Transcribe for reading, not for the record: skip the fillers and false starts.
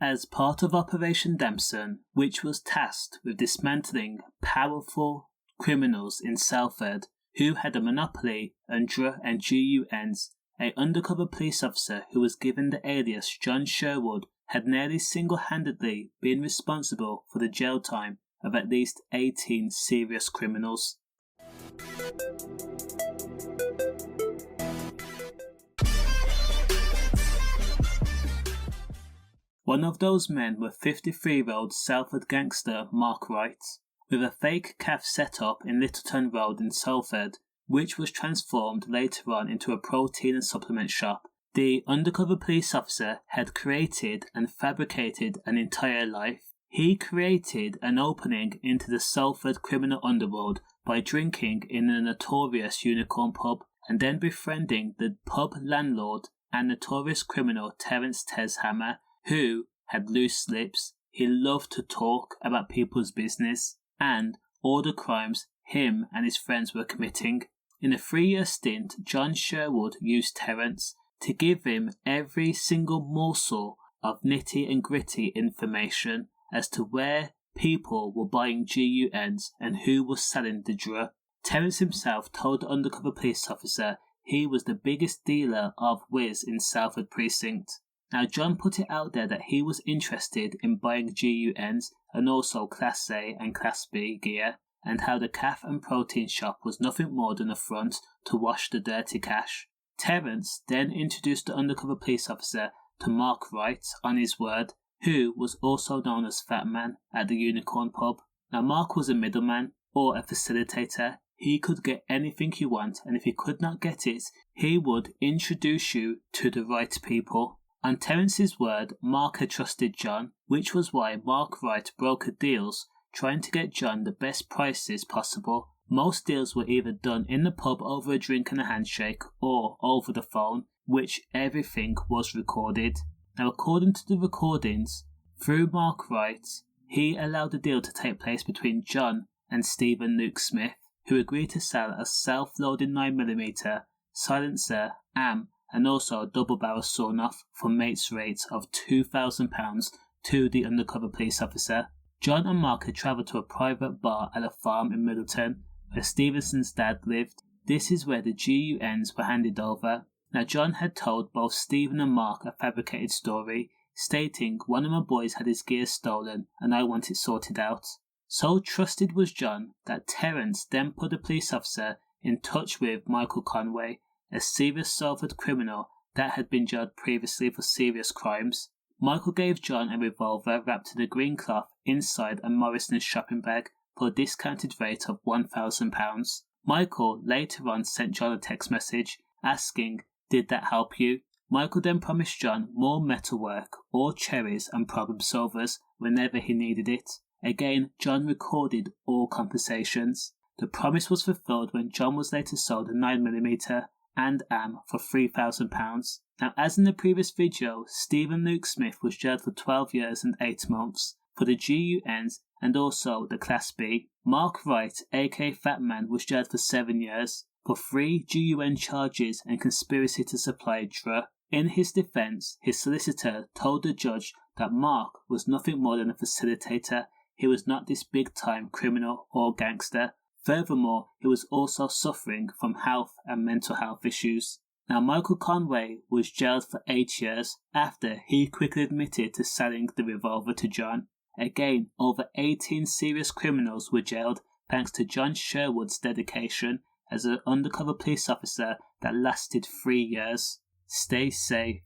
As part of Operation Damson, which was tasked with dismantling powerful criminals in Salford who had a monopoly on dr and GUNs, an undercover police officer who was given the alias John Sherwood had nearly single-handedly been responsible for the jail time of at least 18 serious criminals. One of those men were 53-year-old Salford gangster Mark Wright, with a fake cafe set up in Littleton Road in Salford, which was transformed later on into a protein and supplement shop. The undercover police officer had created and fabricated an entire life. He created an opening into the Salford criminal underworld by drinking in a notorious unicorn pub and then befriending the pub landlord and notorious criminal Terence Hammer, who had loose lips. He loved to talk about people's business and all the crimes him and his friends were committing. In a 3-year stint, John Sherwood used Terence to give him every single morsel of nitty and gritty information as to where people were buying GUNs and who was selling the drug. Terence himself told the undercover police officer he was the biggest dealer of whiz in Salford precinct. Now John put it out there that he was interested in buying GUNs and also Class A and Class B gear, and how the cafe and protein shop was nothing more than a front to wash the dirty cash. Terence then introduced the undercover police officer to Mark Wright on his word, who was also known as Fatman at the Unicorn pub. Now Mark was a middleman or a facilitator. He could get anything you want, and if he could not get it, he would introduce you to the right people. On Terence's word, Mark had trusted John, which was why Mark Wright brokered deals trying to get John the best prices possible. Most deals were either done in the pub over a drink and a handshake or over the phone, which everything was recorded. Now according to the recordings, through Mark Wright, he allowed the deal to take place between John and Stephen Luke Smith, who agreed to sell a self-loading 9mm, silencer, AM, and also a double-barrel sawn-off for mates' rates of £2,000 to the undercover police officer. John and Mark had travelled to a private bar at a farm in Middleton, where Stevenson's dad lived. This is where the GUNs were handed over. Now John had told both Stephen and Mark a fabricated story, stating one of my boys had his gear stolen and I want it sorted out. So trusted was John that Terence then put the police officer in touch with Michael Conway, a serious Salford criminal that had been jailed previously for serious crimes. Michael gave John a revolver wrapped in a green cloth inside a Morrison's shopping bag for a discounted rate of £1,000. Michael later on sent John a text message asking, "Did that help you?" Michael then promised John more metalwork or cherries and problem solvers whenever he needed it. Again, John recorded all conversations. The promise was fulfilled when John was later sold a 9mm and AM for £3,000. Now, as in the previous video, Stephen Luke Smith was jailed for 12 years and 8 months for the GUNs and also the Class B. Mark Wright, aka Fatman, was jailed for 7 years for 3 GUN charges and conspiracy to supply drug. In his defence, his solicitor told the judge that Mark was nothing more than a facilitator. He was not this big-time criminal or gangster. Furthermore, he was also suffering from health and mental health issues. Now, Michael Conway was jailed for 8 years after he quickly admitted to selling the revolver to John. Again, over 18 serious criminals were jailed thanks to John Sherwood's dedication as an undercover police officer that lasted 3 years. Stay safe.